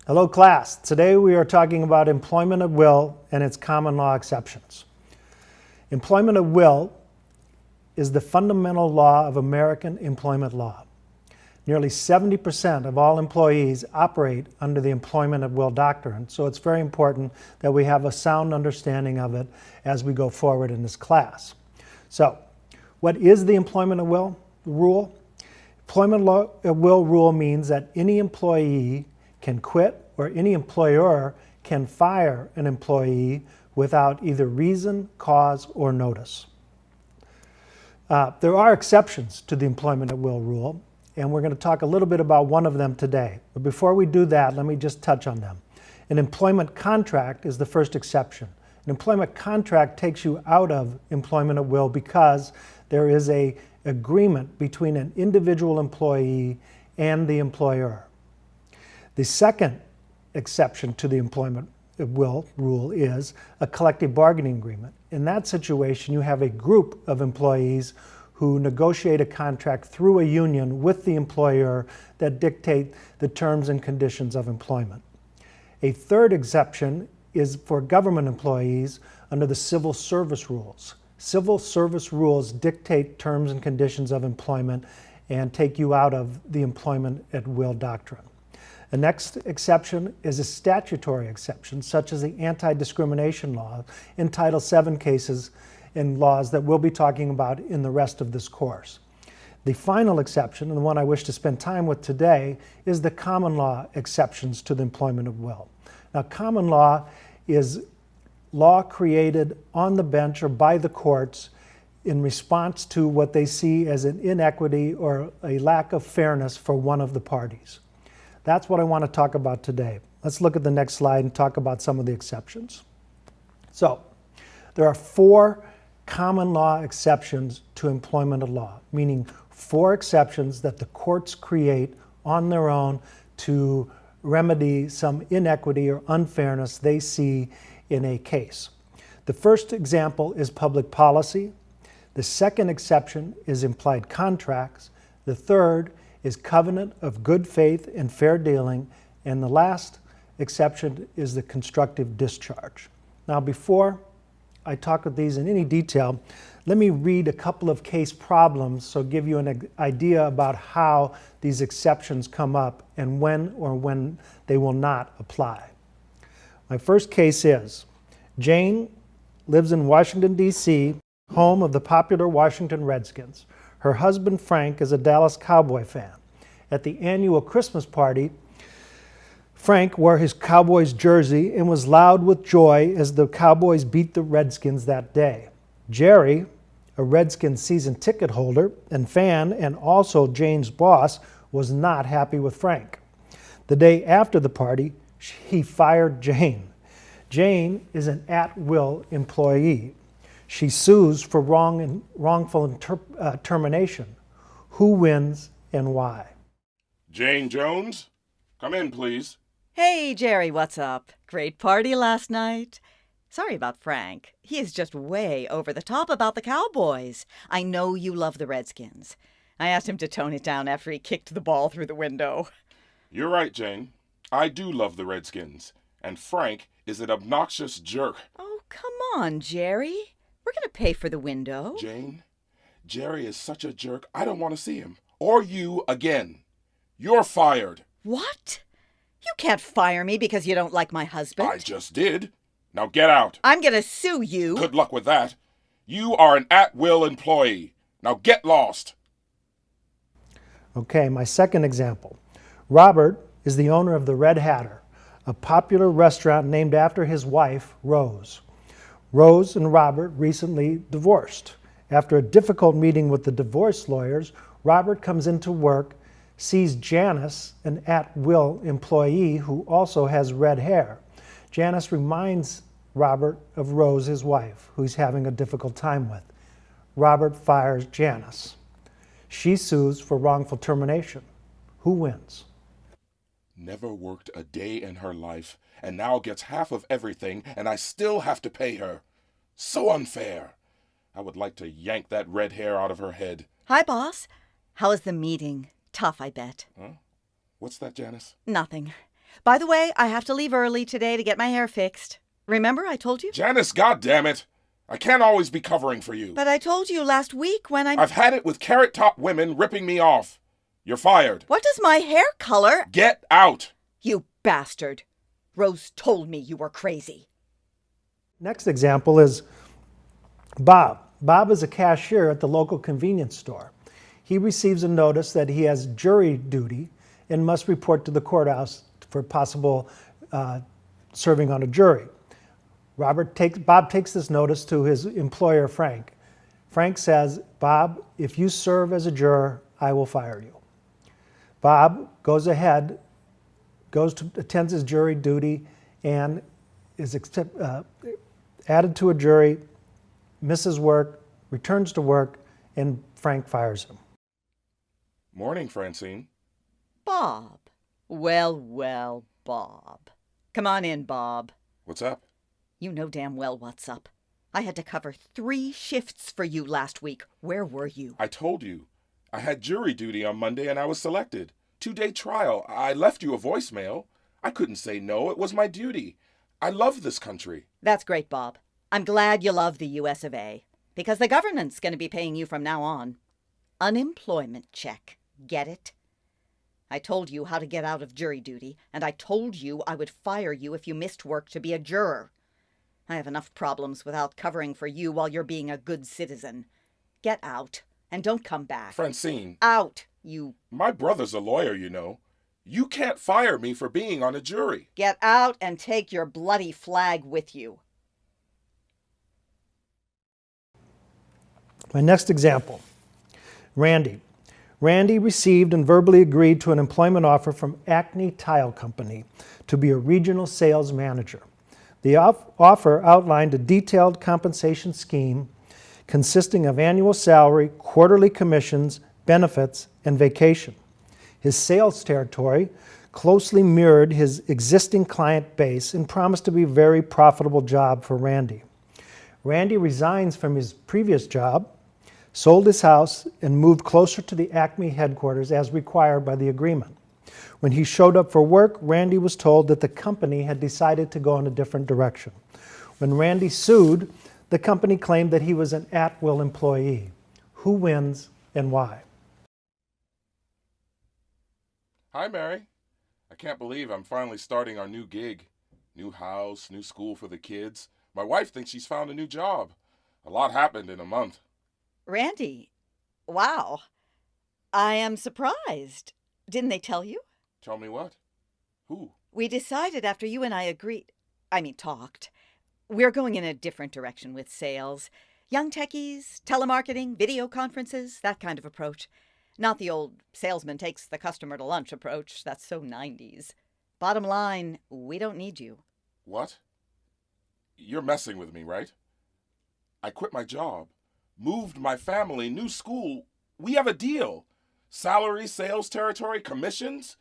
Hello class. Today we are talking about employment at will and its common law exceptions. Employment at will is the fundamental law of American employment law. Nearly 70% of all employees operate under the employment at will doctrine, so it's very important that we have a sound understanding of it as we go forward in this class. So, what is the employment at will rule? Employment at will rule means that any employee can quit or any employer can fire an employee without either reason, cause, or notice. There are exceptions to the employment at will rule, and we're going to talk a little bit about one of them today. But before we do that, let me just touch on them. An employment contract is the first exception. An employment contract takes you out of employment at will because there is an agreement between an individual employee and the employer. The second exception to the employment at will rule is a collective bargaining agreement. In that situation, you have a group of employees who negotiate a contract through a union with the employer that dictate the terms and conditions of employment. A third exception is for government employees under the civil service rules. Civil service rules dictate terms and conditions of employment and take you out of the employment at will doctrine. The next exception is a statutory exception, such as the anti-discrimination law in Title VII cases and laws that we'll be talking about in the rest of this course. The final exception, and the one I wish to spend time with today, is the common law exceptions to the employment at will. Now, common law is law created on the bench or by the courts in response to what they see as an inequity or a lack of fairness for one of the parties. That's what I want to talk about today. Let's look at the next slide and talk about some of the exceptions. So, there are 4 common law exceptions to employment at law, meaning 4 exceptions that the courts create on their own to remedy some inequity or unfairness they see in a case. The first example is public policy. The second exception is implied contracts. The third is covenant of good faith and fair dealing. And the last exception is the constructive discharge. Now, before I talk of these in any detail, let me read a couple of case problems so give you an idea about how these exceptions come up and when they will not apply. My first case is Jane lives in Washington, D.C., home of the popular Washington Redskins. Her husband, Frank, is a Dallas Cowboy fan. At the annual Christmas party, Frank wore his Cowboys jersey and was loud with joy as the Cowboys beat the Redskins that day. Jerry, a Redskins season ticket holder and fan and also Jane's boss, was not happy with Frank. The day after the party, he fired Jane. Jane is an at-will employee. She sues for wrongful termination. Who wins and why? Jane Jones, come in, please. Hey, Jerry, what's up? Great party last night. Sorry about Frank. He is just way over the top about the Cowboys. I know you love the Redskins. I asked him to tone it down after he kicked the ball through the window. You're right, Jane. I do love the Redskins. And Frank is an obnoxious jerk. Oh, come on, Jerry. We're going to pay for the window. Jane, Jerry is such a jerk, I don't want to see him. Or you again. You're fired. What? You can't fire me because you don't like my husband. I just did. Now get out. I'm going to sue you. Good luck with that. You are an at-will employee. Now get lost. Okay, my second example. Robert is the owner of the Red Hatter, a popular restaurant named after his wife, Rose. Rose and Robert recently divorced. After a difficult meeting with the divorce lawyers, Robert comes into work, sees Janice, an at-will employee who also has red hair. Janice reminds Robert of Rose, his wife, who he's having a difficult time with. Robert fires Janice. She sues for wrongful termination. Who wins? Never worked a day in her life, and now gets half of everything, and I still have to pay her. So unfair. I would like to yank that red hair out of her head. Hi, boss. How was the meeting? Tough, I bet. Huh? What's that, Janice? Nothing. By the way, I have to leave early today to get my hair fixed. Remember I told you? Janice, goddammit! I can't always be covering for you. But I told you last week when I've had it with carrot-top women ripping me off. You're fired. What does my hair color? Get out! You bastard. Rose told me you were crazy. Next example is Bob. Bob is a cashier at the local convenience store. He receives a notice that he has jury duty and must report to the courthouse for possible serving on a jury. Bob takes this notice to his employer, Frank. Frank says, Bob, if you serve as a juror, I will fire you. Bob goes ahead, attends his jury duty, and is added to a jury, misses work, returns to work, and Frank fires him. Morning, Francine. Bob. Well, Bob. Come on in, Bob. What's up? You know damn well what's up. I had to cover 3 shifts for you last week. Where were you? I told you. I had jury duty on Monday and I was selected. 2-day trial. I left you a voicemail. I couldn't say no. It was my duty. I love this country. That's great, Bob. I'm glad you love the US of A. Because the government's going to be paying you from now on. Unemployment check. Get it? I told you how to get out of jury duty, and I told you I would fire you if you missed work to be a juror. I have enough problems without covering for you while you're being a good citizen. Get out, and don't come back. Francine. Out, you... My brother's a lawyer, you know. You can't fire me for being on a jury. Get out and take your bloody flag with you. My next example, Randy. Randy received and verbally agreed to an employment offer from Acme Tile Company to be a regional sales manager. The offer outlined a detailed compensation scheme consisting of annual salary, quarterly commissions, benefits, and vacation. His sales territory closely mirrored his existing client base and promised to be a very profitable job for Randy. Randy resigns from his previous job, sold his house, and moved closer to the Acme headquarters as required by the agreement. When he showed up for work, Randy was told that the company had decided to go in a different direction. When Randy sued, the company claimed that he was an at-will employee. Who wins and why? Hi, Mary. I can't believe I'm finally starting our new gig. New house, new school for the kids. My wife thinks she's found a new job. A lot happened in a month. Randy, wow. I am surprised. Didn't they tell you? Tell me what? Who? We decided after you and I talked. We're going in a different direction with sales. Young techies, telemarketing, video conferences, that kind of approach. Not the old salesman takes the customer to lunch approach. That's so 90s. Bottom line, we don't need you. What? You're messing with me, right? I quit my job, moved my family, new school. We have a deal. Salary, sales territory, commissions.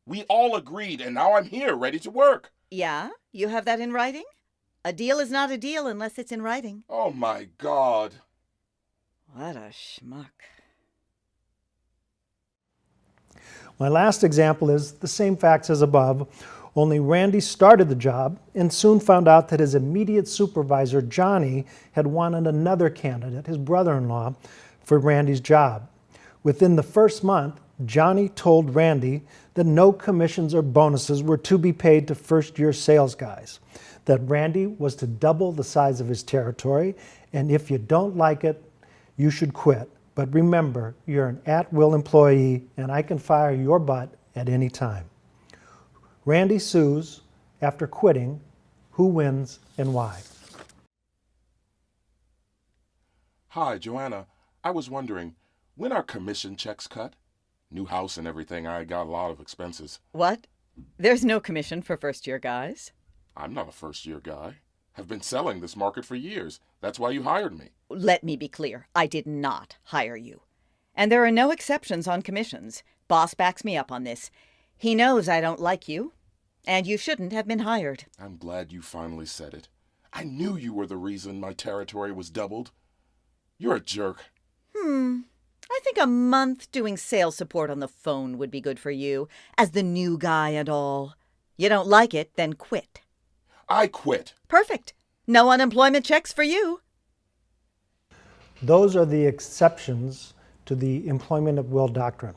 We all agreed, and now I'm here, ready to work. Yeah? You have that in writing? A deal is not a deal unless it's in writing. Oh, my God. What a schmuck. My last example is the same facts as above, only Randy started the job and soon found out that his immediate supervisor, Johnny, had wanted another candidate, his brother-in-law, for Randy's job. Within the first month, Johnny told Randy that no commissions or bonuses were to be paid to first-year sales guys, that Randy was to double the size of his territory, and if you don't like it, you should quit. But remember, you're an at-will employee, and I can fire your butt at any time. Randy sues after quitting. Who wins and why? Hi, Joanna. I was wondering, when are commission checks cut? New house and everything, I got a lot of expenses. What? There's no commission for first-year guys. I'm not a first-year guy. I've been selling this market for years. That's why you hired me. Let me be clear. I did not hire you. And there are no exceptions on commissions. Boss backs me up on this. He knows I don't like you, and you shouldn't have been hired. I'm glad you finally said it. I knew you were the reason my territory was doubled. You're a jerk. I think a month doing sales support on the phone would be good for you, as the new guy and all. You don't like it, then quit. I quit. Perfect. No unemployment checks for you. Those are the exceptions to the employment at will doctrine.